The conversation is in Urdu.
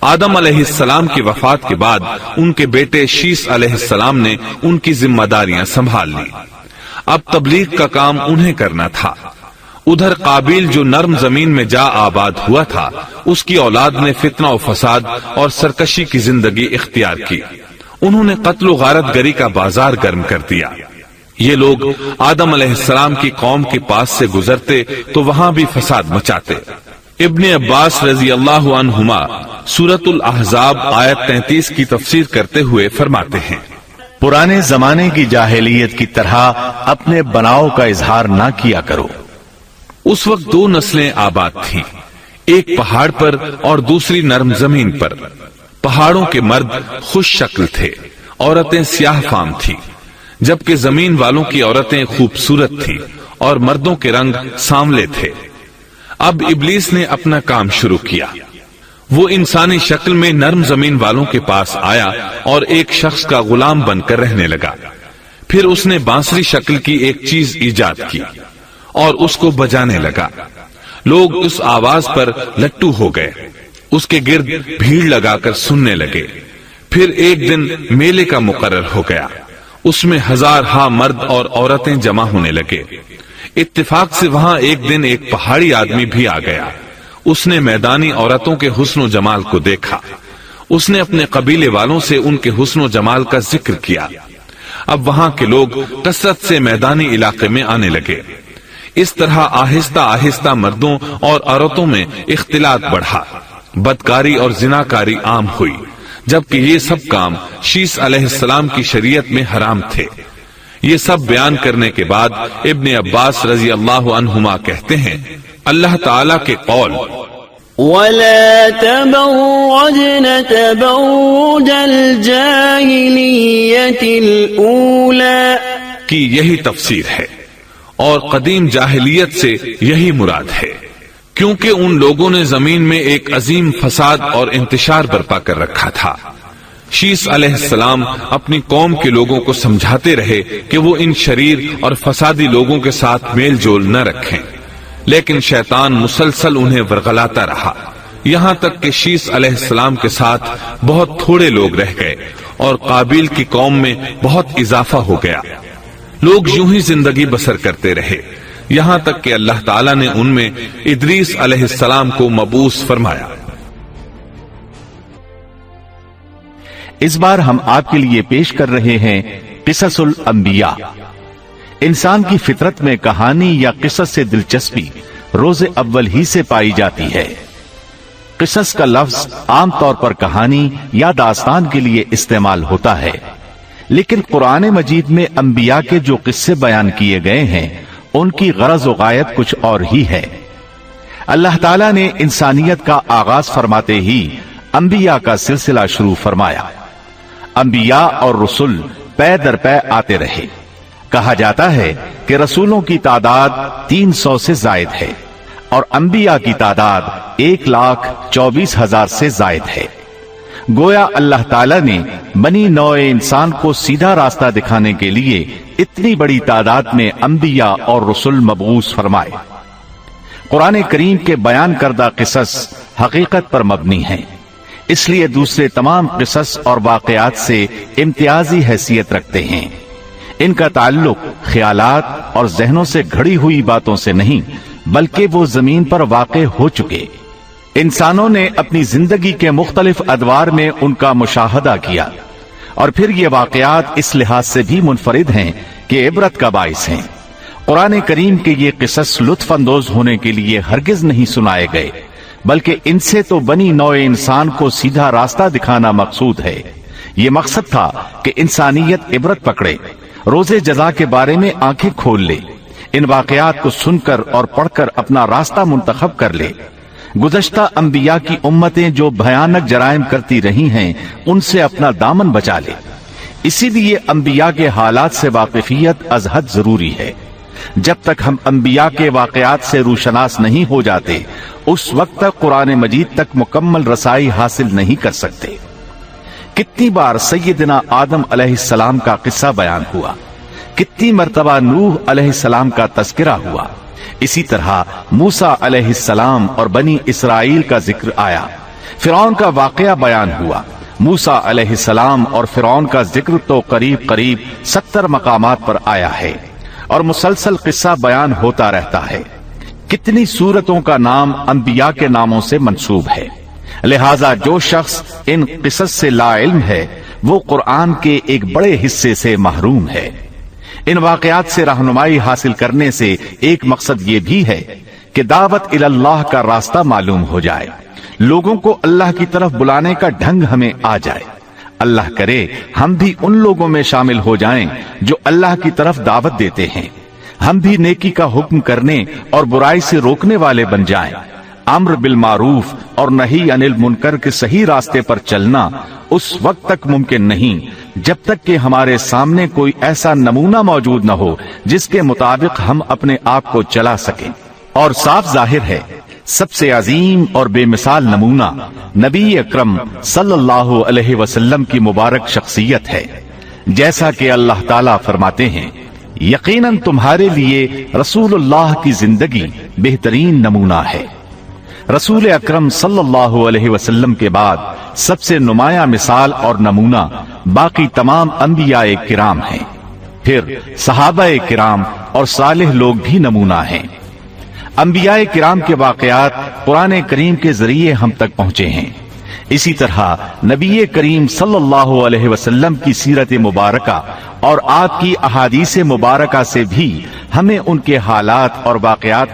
آدم علیہ السلام کی وفات کے بعد ان کے بیٹے شیس علیہ السلام نے ان کی ذمہ داریاں سنبھال لی۔ اب تبلیغ کا کام انہیں کرنا تھا۔ ادھر قابیل جو نرم زمین میں جا آباد ہوا تھا، اس کی اولاد نے فتنہ و فساد اور سرکشی کی زندگی اختیار کی۔ انہوں نے قتل و غارت گری کا بازار گرم کر دیا۔ یہ لوگ آدم علیہ السلام کی قوم کے پاس سے گزرتے تو وہاں بھی فساد مچاتے۔ ابن عباس رضی اللہ عنہما سورۃ الاحزاب آیت 33 کی تفسیر کرتے ہوئے فرماتے ہیں، پرانے زمانے کی جاہلیت کی طرح اپنے بناؤ کا اظہار نہ کیا کرو۔ اس وقت دو نسلیں آباد تھیں، ایک پہاڑ پر اور دوسری نرم زمین پر۔ پہاڑوں کے مرد خوش شکل تھے، عورتیں سیاہ فام تھیں، جبکہ زمین والوں کی عورتیں خوبصورت تھیں اور مردوں کے رنگ سانولے تھے۔ اب ابلیس نے اپنا کام شروع کیا۔ وہ انسانی شکل میں نرم زمین والوں کے پاس آیا اور ایک شخص کا غلام بن کر رہنے لگا۔ پھر اس نے بانسری شکل کی ایک چیز ایجاد کی اور اس کو بجانے لگا۔ لوگ اس آواز پر لٹو ہو گئے، اس کے گرد بھیڑ لگا کر سننے لگے۔ پھر ایک دن میلے کا مقرر ہو گیا، اس میں ہزار ہا مرد اور عورتیں جمع ہونے لگے۔ اتفاق سے وہاں ایک دن ایک پہاڑی آدمی بھی آ گیا۔ اس نے میدانی عورتوں کے حسن و جمال کو دیکھا۔ اس نے اپنے قبیلے والوں سے ان کے حسن و جمال کا ذکر کیا۔ اب وہاں کے لوگ کثرت سے میدانی علاقے میں آنے لگے۔ اس طرح آہستہ آہستہ مردوں اور عورتوں میں اختلاط بڑھا، بدکاری اور زناکاری عام ہوئی، جبکہ یہ سب کام شیس علیہ السلام کی شریعت میں حرام تھے۔ یہ سب بیان کرنے کے بعد ابن عباس رضی اللہ عنہما کہتے ہیں، اللہ تعالیٰ کے قول وَلَا تَبَرَّجْنَ تَبَرُّجَ الْجَاهِلِيَّةِ الْأُولَى کی یہی تفسیر ہے، اور قدیم جاہلیت سے یہی مراد ہے، کیونکہ ان لوگوں نے زمین میں ایک عظیم فساد اور انتشار برپا کر رکھا تھا۔ شیس علیہ السلام اپنی قوم کے لوگوں کو سمجھاتے رہے کہ وہ ان شریر اور فسادی لوگوں کے ساتھ میل جول نہ رکھیں، لیکن شیطان مسلسل انہیں ورغلاتا رہا، یہاں تک کہ شیس علیہ السلام کے ساتھ بہت تھوڑے لوگ رہ گئے اور قابیل کی قوم میں بہت اضافہ ہو گیا۔ لوگ یوں ہی زندگی بسر کرتے رہے، یہاں تک کہ اللہ تعالیٰ نے ان میں ادریس علیہ السلام کو مبعوث فرمایا۔ اس بار ہم آپ کے لیے پیش کر رہے ہیں قصص الانبیاء۔ انسان کی فطرت میں کہانی یا قصص سے دلچسپی روز اول ہی سے پائی جاتی ہے۔ قصص کا لفظ عام طور پر کہانی یا داستان کے لیے استعمال ہوتا ہے، لیکن قرآن مجید میں انبیاء کے جو قصے بیان کیے گئے ہیں ان کی غرض و غایت کچھ اور ہی ہے۔ اللہ تعالیٰ نے انسانیت کا آغاز فرماتے ہی انبیاء کا سلسلہ شروع فرمایا۔ انبیاء اور رسول پے در پے آتے رہے۔ کہا جاتا ہے کہ رسولوں کی تعداد 300 سے زائد ہے اور انبیاء کی تعداد 1,24,000 سے زائد ہے۔ گویا اللہ تعالیٰ نے بنی نوع انسان کو سیدھا راستہ دکھانے کے لیے اتنی بڑی تعداد میں انبیاء اور رسول مبعوث فرمائے۔ قرآن کریم کے بیان کردہ قصص حقیقت پر مبنی ہیں، اس لیے دوسرے تمام قصص اور واقعات سے امتیازی حیثیت رکھتے ہیں۔ ان کا تعلق خیالات اور ذہنوں سے گھڑی ہوئی باتوں سے نہیں، بلکہ وہ زمین پر واقع ہو چکے۔ انسانوں نے اپنی زندگی کے مختلف ادوار میں ان کا مشاہدہ کیا، اور پھر یہ واقعات اس لحاظ سے بھی منفرد ہیں کہ عبرت کا باعث ہیں۔ قرآن کریم کے یہ قصص لطف اندوز ہونے کے لیے ہرگز نہیں سنائے گئے، بلکہ ان سے تو بنی نوع انسان کو سیدھا راستہ دکھانا مقصود ہے۔ یہ مقصد تھا کہ انسانیت عبرت پکڑے، روز جزا کے بارے میں آنکھیں کھول لے، ان واقعات کو سن کر اور پڑھ کر اپنا راستہ منتخب کر لے۔ گزشتہ انبیاء کی امتیں جو بھیانک جرائم کرتی رہی ہیں ان سے اپنا دامن بچا لے۔ اسی لیے انبیاء کے حالات سے واقفیت از حد ضروری ہے۔ جب تک ہم انبیاء کے واقعات سے روشناس نہیں ہو جاتے اس وقت تک قرآن مجید تک مکمل رسائی حاصل نہیں کر سکتے۔ کتنی بار سیدنا آدم علیہ السلام کا قصہ بیان ہوا، کتنی مرتبہ نوح علیہ السلام کا تذکرہ ہوا، اسی طرح موسیٰ علیہ السلام اور بنی اسرائیل کا ذکر آیا، فرعون کا واقعہ بیان ہوا۔ موسیٰ علیہ السلام اور فرعون کا ذکر تو قریب 70 مقامات پر آیا ہے اور مسلسل قصہ بیان ہوتا رہتا ہے۔ کتنی سورتوں کا نام انبیاء کے ناموں سے منسوب ہے، لہذا جو شخص ان قصص سے لا علم ہے وہ قرآن کے ایک بڑے حصے سے محروم ہے۔ ان واقعات سے رہنمائی حاصل کرنے سے ایک مقصد یہ بھی ہے کہ دعوت اللہ کا راستہ معلوم ہو جائے، لوگوں کو اللہ کی طرف بلانے کا ڈھنگ ہمیں آ جائے۔ اللہ کرے ہم بھی ان لوگوں میں شامل ہو جائیں جو اللہ کی طرف دعوت دیتے ہیں، ہم بھی نیکی کا حکم کرنے اور برائی سے روکنے والے بن جائیں۔ امر بالمعروف اور نہی عن المنکر کے صحیح راستے پر چلنا اس وقت تک ممکن نہیں جب تک کہ ہمارے سامنے کوئی ایسا نمونہ موجود نہ ہو جس کے مطابق ہم اپنے آپ کو چلا سکیں۔ اور صاف ظاہر ہے سب سے عظیم اور بے مثال نمونہ نبی اکرم صلی اللہ علیہ وسلم کی مبارک شخصیت ہے، جیسا کہ اللہ تعالیٰ فرماتے ہیں یقیناً تمہارے لیے رسول اللہ کی زندگی بہترین نمونہ ہے۔ رسول اکرم صلی اللہ علیہ وسلم کے بعد سب سے نمایاں مثال اور نمونہ باقی تمام انبیاء کرام ہیں، پھر صحابہ کرام اور صالح لوگ بھی نمونہ ہیں۔ انبیاء کرام کے واقعات قرآن کریم کے ذریعے ہم تک پہنچے ہیں، اسی طرح نبی کریم صلی اللہ علیہ وسلم کی سیرت مبارکہ اور آپ کی احادیث مبارکہ سے بھی ہمیں ان کے حالات اور واقعات